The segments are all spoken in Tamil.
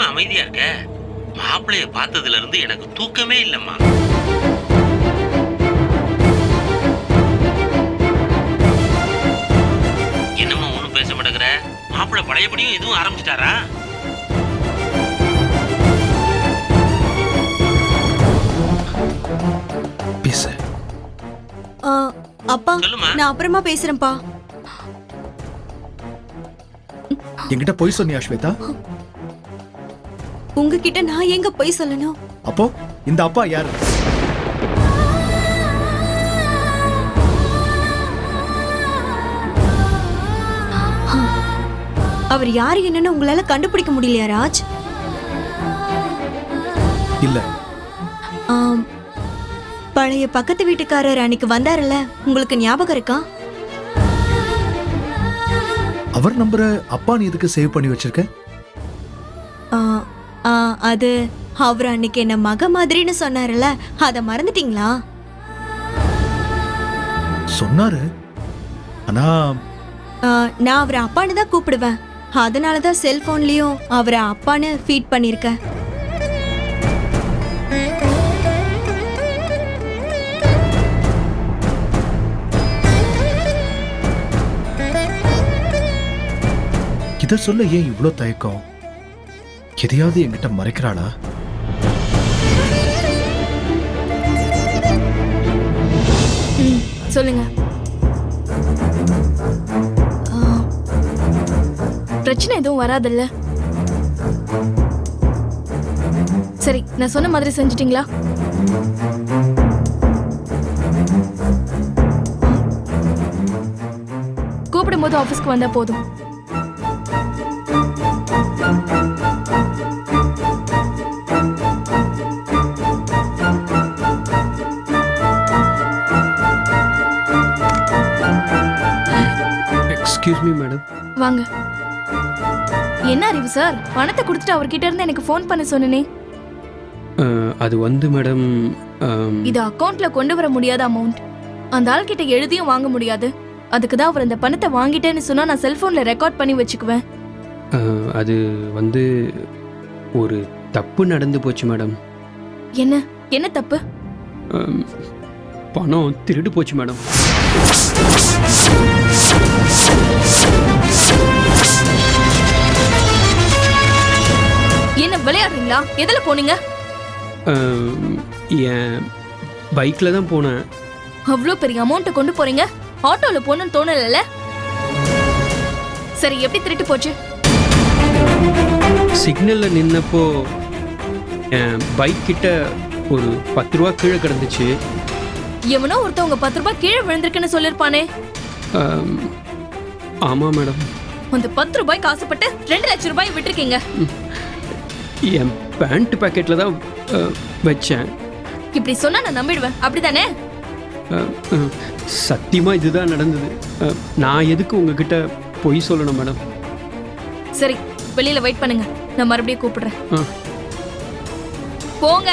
ஏமா அமைதியா இருக்க? மாப்பிள்ளைய பார்த்ததுல இருந்து எனக்கு தூக்கமே இல்லம்மா. என்னம்மா ஒண்ணும் பேச மாட்டேங்கிற? மாப்பிள்ளை பழையபடியும் எதுவும் ஆரம்பிச்சிட்டாரா? பேசு. அப்பா, நான் அப்புறமா பேசுறேன்ப்பா. என்கிட்ட போய் சொன்னியா ஸ்வேதா? உங்ககிட்ட நான் எங்க போய் சொல்லணும்? அப்போ இந்த அப்பா யாரு? அவர் யாரு என்னன்னு உங்களால கண்டுபிடிக்க முடியலையா ராஜ்? இல்ல. பழைய பக்கத்து வீட்டுக்காரர் அன்னைக்கு வந்தாருல்ல, உங்களுக்கு ஞாபகம் இருக்கா? அவர் நம்பரை அப்பா நீ எதுக்கு சேவ் பண்ணி வச்சிருக்க? அது அவர் அன்னைக்கு என்ன மக மாதிரின்னு சொன்னாருல்ல, அத மறந்துட்டீங்களா? சொன்னாரு. ஆனா நான் அவரை அப்பான்னு தான் கூப்பிடுவேன். அதனாலதான் செல்போன்லயும் அவரை அப்பான்னு ஃபீட் பண்ணிருக்கேன். இத சொல்ல ஏன் இவ்ளோ தயக்கம்? எதையாவது என்கிட்ட மறைக்கிறாளா? சொல்லுங்க. பிரச்சனை எதுவும் வராதுல்ல? சரி, நான் சொன்ன மாதிரி செஞ்சிட்டீங்களா? கூப்பிடும்போது ஆபீஸ்க்கு வந்தா போதும். Excuse me madam. வாங்க. என்ன அறிவு சார், பணத்தை கொடுத்துட்டு அவர்கிட்ட இருந்து எனக்கு ஃபோன் பண்ண சொன்னனே. அது வந்து மேடம், இது அக்கவுண்ட்ல கொண்டு வர முடியாத அமௌண்ட். அந்த ஆள் கிட்ட எழுதியும் வாங்க முடியாது. அதுக்கு தான் அவர் அந்த பணத்தை வாங்கிட்டேன்னு சொன்னா நான் செல்போன்ல ரெக்கார்ட் பண்ணி வச்சுக்குவேன். அது வந்து ஒரு தப்பு நடந்து போச்சு மேடம். என்ன என்ன தப்பு? பணம் திருடு போச்சு மேடம். என்ன விளையாடுறீங்களா? எதுல போனீங்க? என் பைக்கில் தான் போனேன். அவ்வளோ பெரிய அமௌண்ட்டை கொண்டு போறீங்க, ஆட்டோல போகணும்னு தோணல? சரி, எப்படி திருட்டு போச்சு? சிக்னல்ல நின்னப்போ என் பைக் கிட்ட ஒரு 10 ரூபா கீழே கிடந்துச்சு. எவனோ ஒருத்தவங்க 10 ரூபாய் கீழே விழுந்திருக்குன்னு சொல்லிருப்பானே. ஆமா மேடம். அந்த 10 ரூபாய்க்கு ஆசைப்பட்டு 2 லட்சம் ரூபாய் விட்டுருக்கீங்க. என் பேண்ட் பாக்கெட்ல தான் வச்சேன். இப்படி சொன்னா நான் நம்பிடுவேன், அப்படிதானே? சத்தியமா இதுதான் நடந்தது. நான் எதுக்கு உங்ககிட்ட பொய் சொல்லணும் மேடம்? சரி, வெளியில வெயிட் பண்ணுங்க, நான் மறுபடியும் கூப்பிடுறேன். போங்க.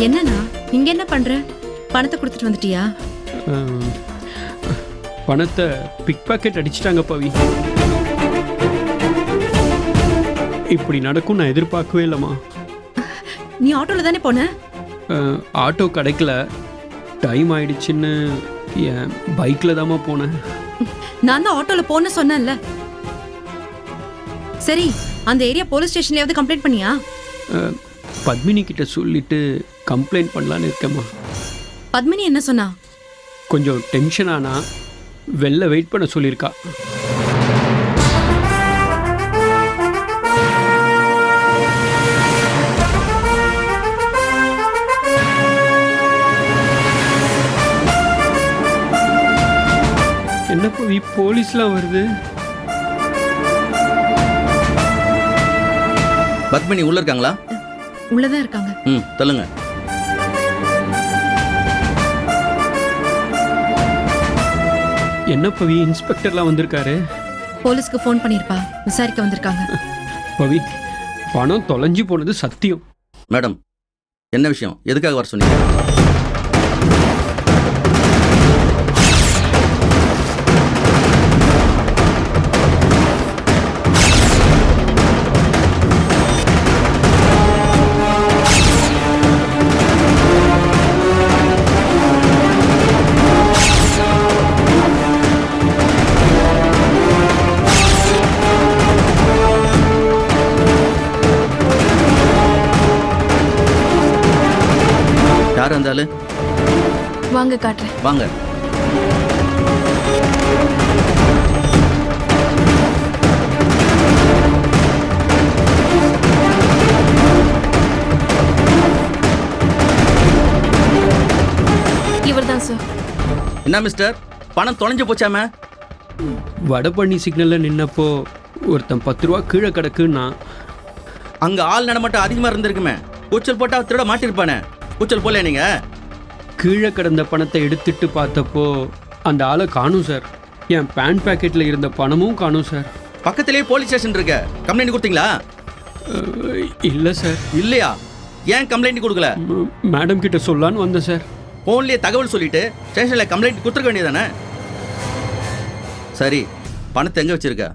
என்னண்ணா இங்க என்ன பண்ற? பணத்தை கொடுத்துட்டு வந்துட்டியா? பணத்தை பிக் பாக்கெட் அடிச்சிட்டாங்க பவி. இப்படி நடக்கும் நான் எதிர்பார்க்கவே இல்லைம்மா. நீ ஆட்டோல தானே போன? ஆட்டோ கிடைக்கல, டைம் ஆயிடுச்சுன்னு என் பைக்கில் தாம்மா போனேன். நான் தான் ஆட்டோல போன சொன்னேன்ல. சரி, அந்த ஏரியா போலீஸ் ஸ்டேஷன்லயாவது கம்ப்ளைண்ட் பண்ணியா? பத்மினி கிட்ட சொல்லிட்டு கம்ப்ளைண்ட் பண்ணலான்னு இருக்கேம்மா. பத்மினி என்ன சொன்னா? கொஞ்சம் டென்ஷன் ஆனா வெளில வெயிட் பண்ண சொல்லியிருக்கா. என்ன போய் போலீஸ்லாம் வருது? பத்மினி உள்ள இருக்காங்களா? உள்ளதான் இருக்காங்க. சொல்லுங்க. என்ன பவி, இன்ஸ்பெக்டர்லாம் வந்திருக்காரு? போலீஸ்க்கு ஃபோன் பண்ணிருப்பா, விசாரிக்க வந்திருக்காங்க. பவி, பணம் தொலைஞ்சு போனது சத்தியம். மேடம், என்ன விஷயம்? எதுக்காக வர சொன்னீங்க? யார் அந்த ஆளு? வாங்க காட்டுறேன். வாங்க. இவர்தான் சார். என்ன மிஸ்டர், பணம் தொலைஞ்சு போச்சாமே? வடபழனி சிக்னல்ல நின்னப்போ ஒருத்தன் 10 ரூபா கீழே கிடக்குன்னா அங்க ஆள் நடமாட்டம் அதிகமா இருந்திருக்குமே. கூச்சல் போட்டா திருட மாட்டிருப்பானே. கூச்சல் போல நீங்க? கீழே கிடந்த பணத்தை எடுத்துட்டு பார்த்தப்போ அந்த ஆளை காணும் சார். என் பேண்ட் பாக்கெட்ல இருந்த பணமும் காணும் சார். பக்கத்திலேயே போலீஸ் ஸ்டேஷன் இருக்க. கம்ப்ளைண்ட் கொடுத்தீங்களா? இல்லை சார். இல்லையா? ஏன் கம்ப்ளைண்ட் கொடுக்கல? மேடம் கிட்ட சொல்லலான்னு வந்தேன் சார். போன்லயே தகவல் சொல்லிட்டு ஸ்டேஷன்ல கம்ப்ளைண்ட் கொடுத்துருக்க வேண்டியதானே? சரி, பணத்தை எங்க வச்சிருக்க?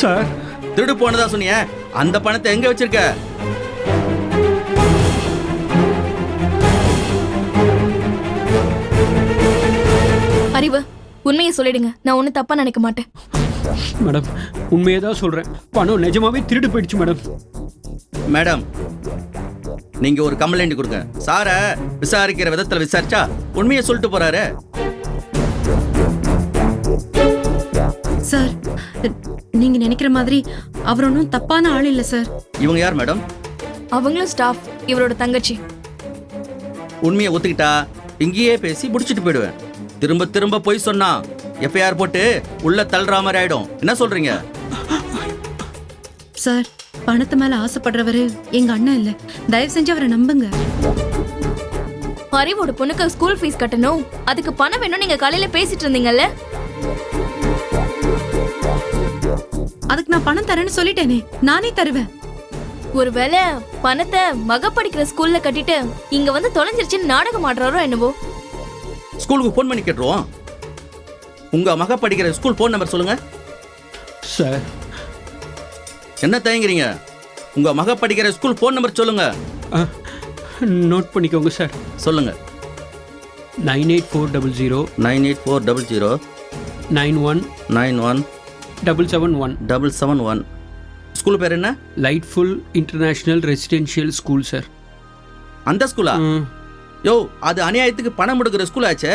சார், திருடு போனதா சொன்னீங்க, அந்த பணத்தை எங்க வச்சிருக்க? அறிவு, உண்மையை சொல்லிடுங்க. நான் ஒன்றும் தப்பா நினைக்க மாட்டேன். மேடம், உண்மையை தான் சொல்றேன். பணம் நிஜமாவே திருடு போயிடுச்சு மேடம். மேடம், நீங்க ஒரு கம்ப்ளைண்ட் கொடுங்க. சார விசாரிக்கிற விதத்துல விசாரிச்சா உண்மையை சொல்லிட்டு போறாரு. சார், நீங்க நினைக்கிற மாதிரி அவர் ஒன்றும் தப்பான ஆள் இல்ல சார். இவங்க யார் மேடம்? அவங்களும் ஸ்டாஃப், இவரோட தங்கச்சி. உண்மையை ஒத்துக்கிட்டா இங்கேயே பேசி முடிச்சிட்டு போயிடுவேன். திரும்ப திரும்ப போய் சொன்னா எஃப்ஐஆர் போட்டு உள்ள தள்ளுற மாதிரி ஆயிடும். என்ன சொல்றீங்க? சார், பணத்து மேல ஆசைப்படுறவரு எங்க அண்ணன் இல்ல. தயவு செஞ்சு அவரை நம்புங்க. அறிவோட பொண்ணுக்கு ஸ்கூல் ஃபீஸ் கட்டணும், அதுக்கு பணம் வேணும். நீங்க காலையில பேசிட்டு இருந்தீங்கல்ல? அதுக்கு நான் பணம் தரேன்னு சொல்லிட்டேனே. நானே தருவேன். ஒருவேளை பணத்தை மக படிக்கிற ஸ்கூல்ல கட்டிட்டு இங்க வந்து தொலைஞ்சிருச்சுன்னு நாடகம் ஆடுறாரோ என்னவோ. ஸ்கூலுக்கு போன் பண்ணி கேட்டுருவோம். உங்க மக படிக்கிற ஸ்கூல் போன் நம்பர் சொல்லுங்க. சார், என்ன தயங்குறீங்க? உங்க மக படிக்கிற ஸ்கூல் போன் நம்பர் சொல்லுங்க. நோட் பண்ணிக்கோங்க சார். சொல்லுங்க. 98400 98400 91 771 ஸ்கூல் பேர் என்ன? லைட்ஃபுல் இன்டர்நேஷனல் ரெசிடென்ஷியல் ஸ்கூல் சார். அந்த ஸ்கூலா? யோ, அது அநியாயத்துக்கு பணம் கொடுக்குற ஸ்கூல் ஆச்சே.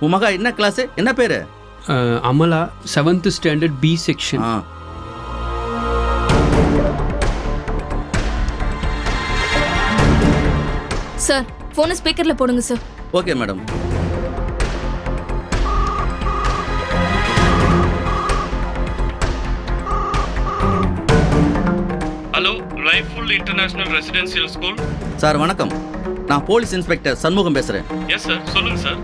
உன் மகா என்ன கிளாஸ், என்ன பேரு? Amala, 7th standard B section. Sir, போனை ஸ்பீக்கர்ல போடுங்க sir. Okay madam. Hello, Lifeful international residential school. Sir வணக்கம். நான் போலீஸ் இன்ஸ்பெக்டர் சண்முகம் பேசுறேன். எஸ் சார், சொல்லுங்க சார்.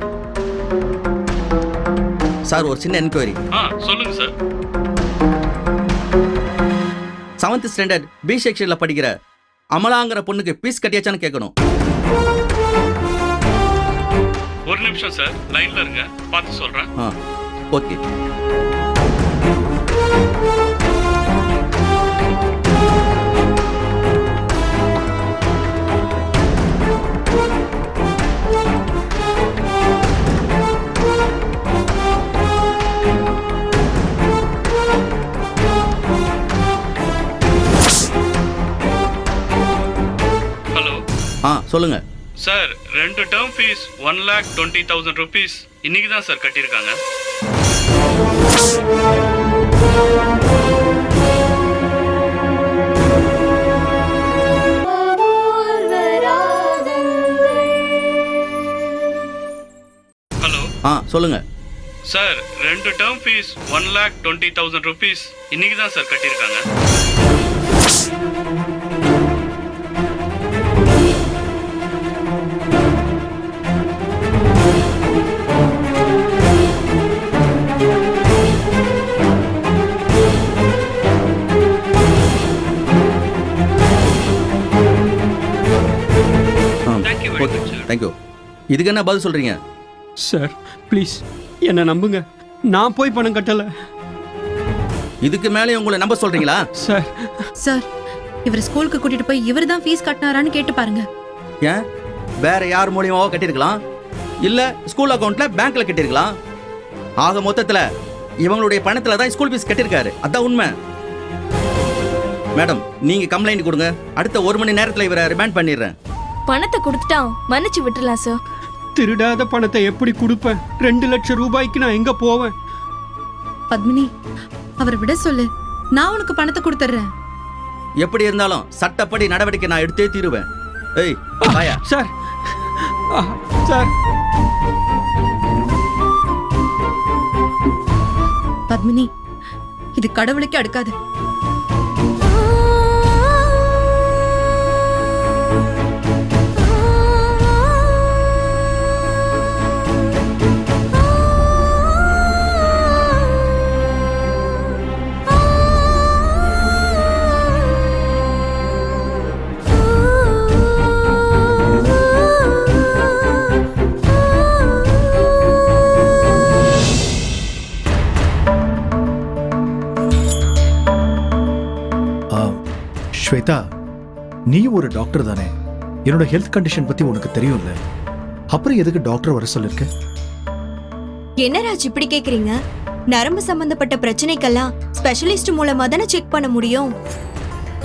சார், ஒரு சின்ன என்கொயரி. சொல்லுங்க சார். 7th ஸ்டாண்டர்ட் பி செக்ஷன்ல படிக்கிற அமலாங்கிற பொண்ணுக்கு பீஸ் கட்டியாச்சான்னு கேட்கணும். ஒரு நிமிஷம் சார், லைன்ல இருங்க, பார்த்து சொல்றேன். ஓகே. சொல்லுங்க சார். 2 டேர்ம் ஃபீஸ் 1,20,000 rupees இன்னைக்கு தான் சார் கட்டியிருக்காங்க. சொல்லுங்க. சார் 2 டேர்ம் ஃபீஸ் 1,20,000 rupees இன்னைக்கு தான் சார் கட்டியிருக்காங்க. Thank you very much, sir. Thank you. இதுக்கு என்ன பதில் சொல்றீங்க? சார் ப்ளீஸ் என்னை நம்புங்க, நான் போய் பணம் கட்டலை. இதுக்கு மேலே உங்களை நம்ப சொல்றீங்களா? சார் சார் இவர் ஸ்கூலுக்கு கூட்டிட்டு போய் இவர் தான் ஃபீஸ் கட்டினாரான்னு கேட்டு பாருங்க. ஏன் வேற யார் மூலியமாவோ கட்டியிருக்கலாம், இல்ல ஸ்கூல் அக்கவுண்ட்ல பேங்க்ல கட்டியிருக்கலாம். ஆக மொத்தத்துல இவங்களுடைய பணத்துல தான் ஸ்கூல் ஃபீஸ் கட்டியிருக்காரு. அதான் உண்மை. மேடம், நீங்க கம்ப்ளைண்ட் கொடுங்க. அடுத்த 1 மணி நேரத்துல இவரை ரிமாண்ட் பண்ணிடுறேன். பணத்தை கொடுத்துட்டான், மன்னிச்சு விட்டுறலாம் சார். திருடாத பணத்தை எப்படி கொடுப்பேன்? 2 லட்சம் ரூபாய்க்கு நான் எங்க போவேன்? பத்மினி அவரை விட சொல்லு, நான் உனக்கு பணத்தை கொடுத்துட்றேன். எப்படி இருந்தாலும் சட்டப்படி நடவடிக்கை நான் எடுத்தே தீருவேன். ஏய் வாயா. சார் சார் பத்மினி இது கடவுளுக்கு அடுக்காது. ஸ்வேதா, நீ ஒரு டாக்டர் தானே? என்னோட ஹெல்த் கண்டிஷன் பத்தி உனக்கு தெரியும்ல, அப்புறம் எதுக்கு டாக்டர் வர சொல்லிருக்க? என்ன ராஜ் இப்படி கேக்குறீங்க? நரம்பு சம்பந்தப்பட்ட பிரச்சனைக்கெல்லாம் ஸ்பெஷலிஸ்ட் மூலமா தானே செக் பண்ண முடியும்.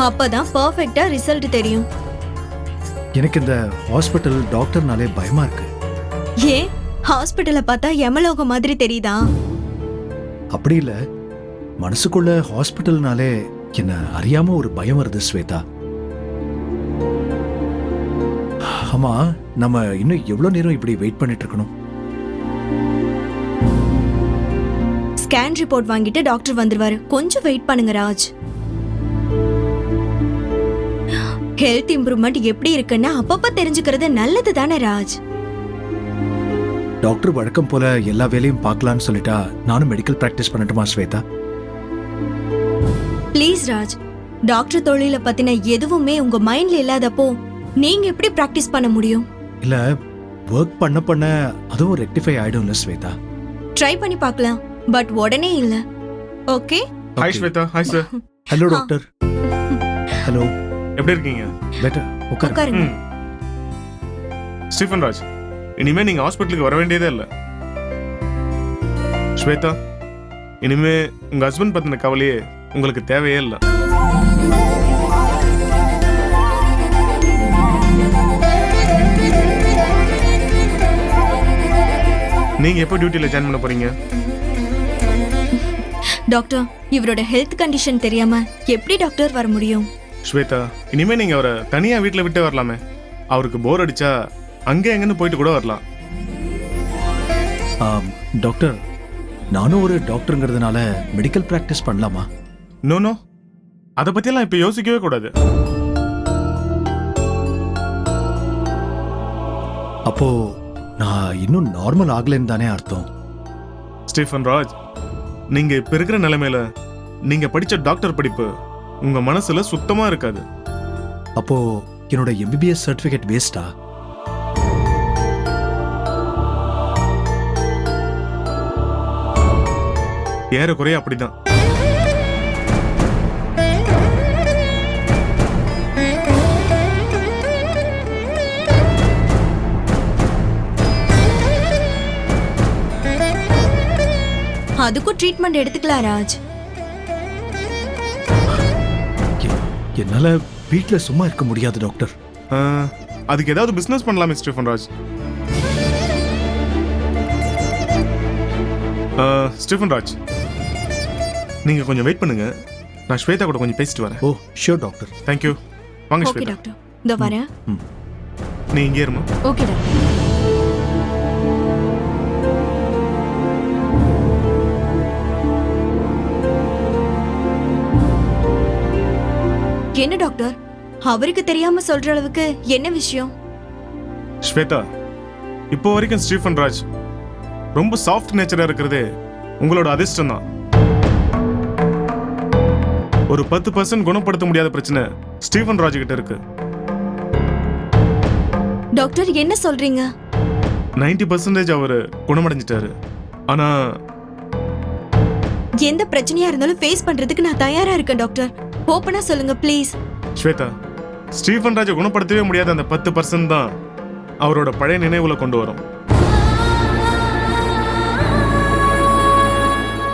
அப்பதான் பர்ஃபெக்ட்டா ரிசல்ட் தெரியும். எனக்கு இந்த ஹாஸ்பிட்டல் டாக்டர்னாலே பயமா இருக்கு. ஏன் ஹாஸ்பிட்டலை பார்த்தா யமலோகம் மாதிரி தெரியுதா? அப்படி இல்ல, மனசுக்குள்ள ஹாஸ்பிட்டல்னாலே என்ன அறியாம ஒரு பயம் வருது ஸ்வேதா. ஆமா, நம்ம இன்னும் எவ்வளவு நேரம் இப்படி வெயிட் பண்ணிட்டு இருக்கணும்? ஸ்கேன் ரிப்போர்ட் வாங்கிட்டு டாக்டர் வந்துருவாரு. கொஞ்சம் வெயிட் பண்ணுங்க ராஜ். ஹெல்த் இம்ப்ரூவ்மெண்ட் எப்படி இருக்குன்னு அப்பப்ப தெரிஞ்சுக்கிறது நல்லது தானே ராஜ்? டாக்டர் வழக்கம் போல எல்லா வேலையும் பார்க்கலான்னு சொல்லிட்டா நானும் மெடிக்கல் பிராக்டிஸ் பண்ணட்டுமா ஸ்வேதா? ப்ளீஸ் ராஜ், டாக்டர் தொழில பத்தின எதுவுமே உங்க மைண்ட்ல இல்லாதப்போ நீங்க எப்படி பிராக்டிஸ் பண்ண முடியும்? இல்ல, ஒர்க் பண்ண பண்ண அதுவும் ரெக்டிஃபை ஆயிடும்ல ஸ்வேதா. ட்ரை பண்ணி பார்க்கலாம், பட் உடனே இல்ல. Okay? Hi Shweta. Hi sir. Hello doctor. Hello. எப்படி இருக்கீங்க? பெட்டர். உட்காருங்க. ஸ்டீஃபன் ராஜ், இனிமே நீங்க ஹாஸ்பிட்டலுக்கு வர வேண்டியதே இல்லை. ஸ்வேதா, இனிமே உங்க ஹஸ்பண்ட் பத்தின கவலையே உங்களுக்கு தேவையே இல்லை. நீங்க எப்போ டியூட்டில ஜாயின் பண்ண போறீங்க? டாக்டர், இவரோட ஹெல்த் கண்டிஷன் தெரியாம எப்படி டாக்டர் வர முடியும்? ஸ்வேதா, இனிமே நீங்க அவரை தனியா வீட்டில் விட்டு வரலாமே. அவருக்கு போர் அடிச்சா அங்கே எங்கன்னு போயிட்டு கூட வரலாம். டாக்டர், நானும் ஒரு டாக்டருங்கிறதுனால மெடிக்கல் பிராக்டிஸ் பண்ணலாமா? நோ, அதை பத்தியெல்லாம் இப்ப யோசிக்கவே கூடாது. அப்போ நான் இன்னும் நார்மல் ஆகலைன்னு தானே அர்த்தம்? ஸ்டீஃபன் ராஜ், நீங்க இப்ப இருக்கிற நிலைமையில நீங்க படிச்ச டாக்டர் படிப்பு உங்க மனசுல சுத்தமா இருக்காது. அப்போ என்னோட எம்பிபிஎஸ் சர்டிபிகேட் வேஸ்டா? ஏறக்குறைய அப்படிதான். அதுக்கும் ட்ரீட்மெண்ட் எடுத்துக்கலாம் ராஜ். என்னால வீட்ல சும்மா இருக்க முடியாது டாக்டர். அதுக்கு ஏதாவது பிசினஸ் பண்ணலாமே ஸ்டீஃபன் ராஜ். ஸ்டீஃபன் ராஜ், நீங்க கொஞ்சம் வெயிட் பண்ணுங்க. நான் ஸ்வேதா கூட கொஞ்சம் பேசிட்டு வரேன். ஓ ஷூர் டாக்டர். தேங்க்யூ. வாங்க ஓகே ஸ்வேதா. டாக்டர், இதோ வரேன். நீ இங்கே இருமா. Okay doctor. என்ன டாக்டர், அவருக்கு தெரியாம சொல்ற அளவுக்கு என்ன விஷயம்? ஸ்வேதா, இப்போ வரைக்கும் ஸ்டீஃபன் ராஜ் ரொம்ப சாஃப்ட் நேச்சரா இருக்கிறதே உங்களோட அதிர்ஷ்டம் தான். ஒரு 10% குணப்படுத்த முடியாத பிரச்சனை ஸ்டீஃபன் ராஜ் கிட்ட இருக்கு. டாக்டர் என்ன சொல்றீங்க? 90% அவரு குணமடைஞ்சிட்டாரு. ஆனா எந்த பிரச்சனையா இருந்தாலும் ஃபேஸ் பண்றதுக்கு நான் தயாரா இருக்கேன் டாக்டர். ஓப்பனா சொல்லுங்க ப்ளீஸ். ஸ்வேதா, ஸ்டீஃபன் ராஜை குணப்படுத்தவே முடியாத அந்த 10% தான் அவரோட பழைய நினைவுல கொண்டு வரும்.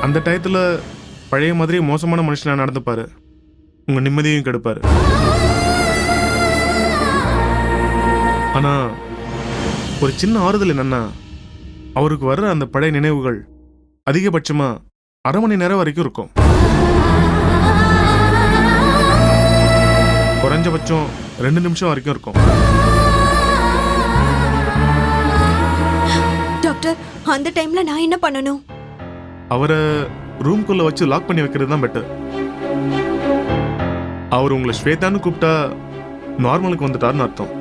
அந்த டயத்துல பழைய மாதிரி மோசமான மனுஷனா நடந்துப்பாரு, உங்க நிம்மதியையும் கெடுப்பாரு. ஆனா ஒரு சின்ன ஆறுதல் என்னன்னா, அவருக்கு வர்ற அந்த பழைய நினைவுகள் அதிகபட்சமா அரை மணி நேரம் வரைக்கும் இருக்கும். குறைஞ்சபட்சம் 2 நிமிஷம் வரைக்கும் இருக்கும். டாக்டர், அந்த டைம்ல நான் என்ன பண்ணணும்? அவரை ரூம்குள்ள வச்சு லாக் பண்ணி வைக்கிறது தான் பெட்டர். அவர் உங்களை ஸ்வேதான்னு கூப்பிட்டா நார்மலுக்கு வந்துட்டாருன்னு அர்த்தம்.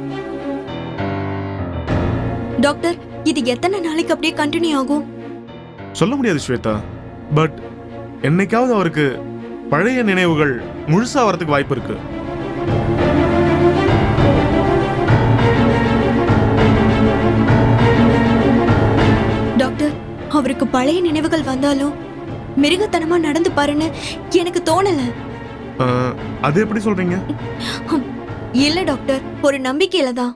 டாக்டர், இது எத்தனை நாளைக்கு அப்படியே கண்டினியூ ஆகும்? சொல்ல முடியாது ஸ்வேதா, பட் என்னைக்காவது அவருக்கு பழைய நினைவுகள் முழுசா வரதுக்கு வாய்ப்பு இருக்கு. டாக்டர், அவருக்கு பழைய நினைவுகள் வந்தாலும் மிருகத்தனமா நடந்து பாருன்னு எனக்கு தோணல. அது எப்படி சொல்றீங்க? இல்ல டாக்டர், ஒரு நம்பிக்கையில தான்.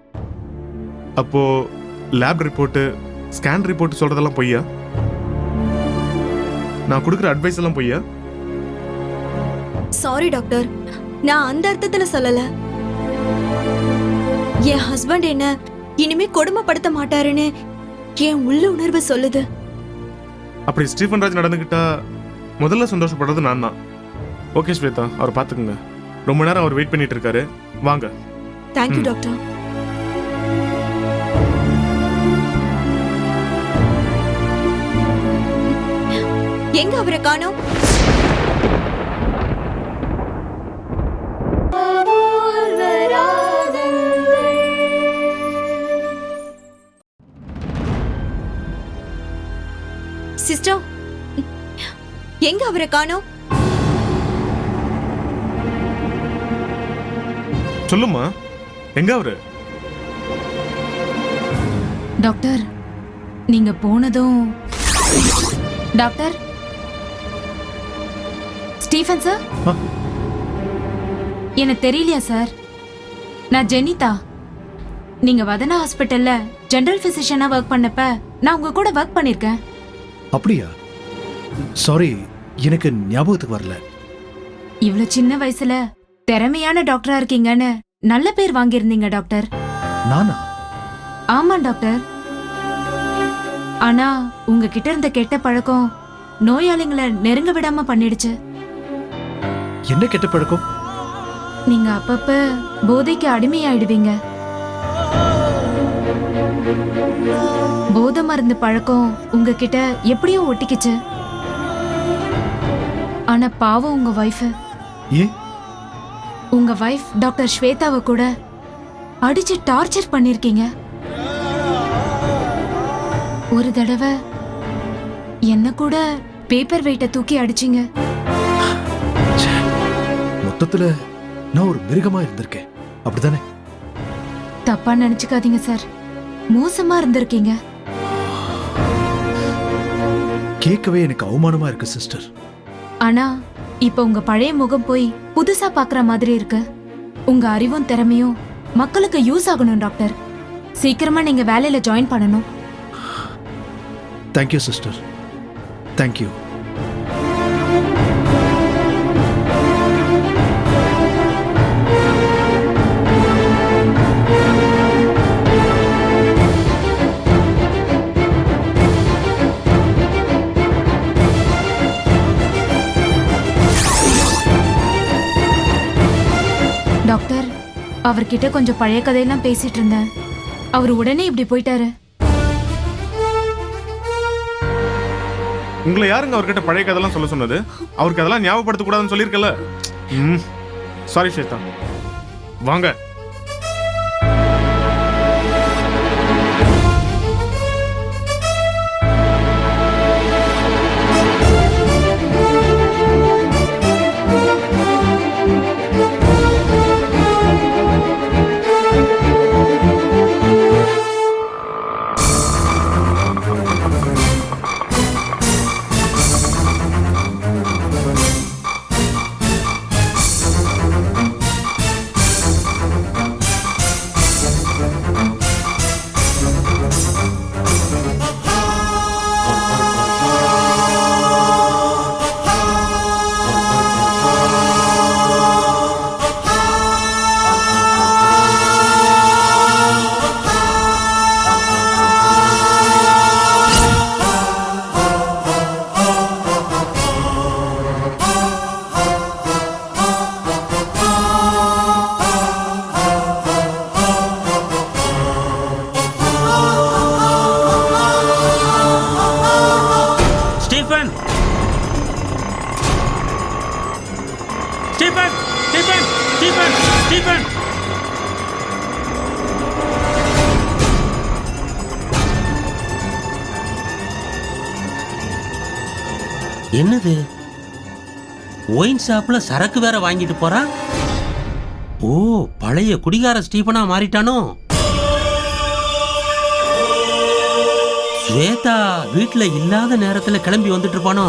அப்போ லேப் ரிப்போர்ட், ஸ்கேன் ரிப்போர்ட் சொல்றதெல்லாம் பொய்யா? நான் கொடுக்குற அட்வைஸ் எல்லாம் பொய்யா? சாரி டாக்டர், நான் அந்த அர்த்தத்துல சொல்லல. என் ஹஸ்பண்ட் என்ன இனிமே கொடுமைப்படுத்த மாட்டாருன்னு என் உள்ள உணர்வு சொல்லுது. அப்படி ஸ்டீஃபன் ராஜ் நடந்துக்கிட்டா முதல்ல சந்தோஷப்படுறது நான் தான். ஓகே ஸ்வேதா, அவர் பார்த்துக்குங்க. ரொம்ப நேரம் அவர் வெயிட் பண்ணிட்டு இருக்காரு, வாங்க. Thank you doctor. எங்க அவரை காணோம்? சிஸ்டர், எங்க அவரை காணோம்? சொல்லுமா, எங்க அவரு? டாக்டர், நீங்க போனதும் டாக்டர் ஸ்டீஃபன் சார், ஆ? எனக்கு தெரியலையா சார்? நான் ஜெனிதா. நீங்க வதனா ஹாஸ்பிட்டல்ல ஜெனரல் பிசிஷியனா ஒர்க் பண்ணப்ப நான் உங்க கூட ஒர்க் பண்ணிருக்கேன். அப்படியா? சாரி, எனக்கு ஞாபகத்துக்கு வரல. இவ்வளவு சின்ன வயசுல திறமையான டாக்டரா இருக்கீங்கன்னு நல்ல பேர் வாங்கியிருந்தீங்க டாக்டர். நானா? ஆமா டாக்டர். ஆனா உங்ககிட்ட இருந்த கெட்ட பழக்கம் நோயாளிங்களை நெருங்க விடாம பண்ணிடுச்சு. என்ன கெட்ட பழக்கம்? நீங்க அப்பப்ப போதைக்கு அடிமையாயிடுவீங்க. போதை மருந்து பழக்கம் உங்ககிட்ட எப்படியோ ஒட்டிக்கிச்சு. ஆனா பாவம் உங்க வைஃப். ஏன்? உங்க வைஃப் டாக்டர் ஸ்வேதாவை கூட அடிச்சு டார்ச்சர் பண்ணிருக்கீங்க. ஒரு தடவை என்ன கூட பேப்பர் வெயிட்ட தூக்கி அடிச்சீங்க. மொத்தத்துல நான் ஒரு மிருகமா இருந்திருக்கேன், அப்படிதானே? தப்பா நினைச்சுக்காதீங்க சார், மோசமா இருந்திருக்கீங்க. கேட்கவே எனக்கு அவமானமா இருக்கு சிஸ்டர். ஆனா இப்ப உங்க பழைய முகம் போய் புதுசா பாக்குற மாதிரி இருக்கு. உங்க அறிவும் திறமையும் மக்களுக்கு யூஸ் ஆகணும் டாக்டர். சீக்கிரமா நீங்க வேலையில ஜாயின் பண்ணணும். Thank you sister, thank you. டாக்டர், அவர்கிட்ட கொஞ்சம் பழைய கதையெல்லாம் பேசிட்டு இருந்தேன். அவர் உடனே இப்படி போயிட்டாரு. உங்களை யாருங்க அவர்கிட்ட பழைய கதைலாம் சொல்ல சொன்னது? அவருக்கு அதெல்லாம் ஞாபகப்படுத்த கூடாதுன்னு சொல்லியிருக்கல. சாரி ஸ்வேதா. வாங்க. Stephen Stephen Stephen Stephen Stephen என்னது? ஒயின் ஷாப்ல சரக்கு வேற வாங்கிட்டு போறான். ஓ, பழைய குடிகார ஸ்டீஃபனா மாறிட்டானோ? ஸ்வேதா வீட்ல இல்லாத நேரத்துல கிளம்பி வந்துட்டு இருப்பானோ?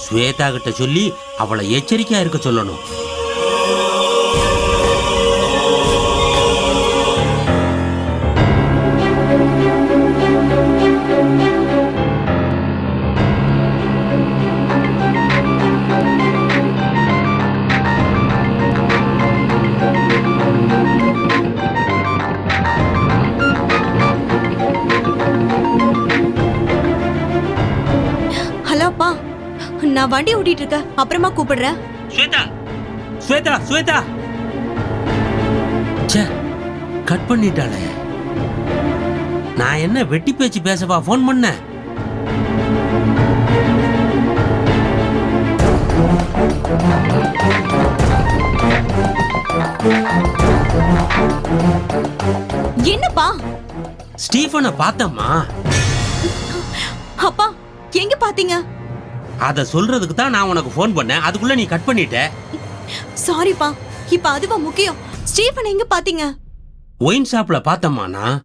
ஸ்வேதா கிட்ட சொல்லி அவளை எச்சரிக்கையா இருக்க சொல்லணும். ஹலோ அப்பா, நான் வண்டி ஓட்டிட்டு இருக்கேன், அப்புறமா கூப்பிடுறேன். ஸ்வேதா ஸ்வேதா ஸ்வேதா ச்சே, கட் பண்ணிட்டாளே. நான் என்ன வெட்டி பேச்சு பேசவா ஃபோன் பண்ணேன்? என்னப்பா? ஸ்டீஃபனை பார்த்தம்மா. அப்பா, எங்க பாத்தீங்க? அத சொல்றதுக்கு தான் நான் உனக்கு ஃபோன் பண்ணேன். அதுக்குள்ள நீ கட் பண்ணிட்ட. சாரிப்பா, இப்ப அதுவா முக்கியம். ஸ்டீஃபன் எங்க பாத்தீங்க? ஒயின் ஷாப்ல பார்த்தம்மா. நான்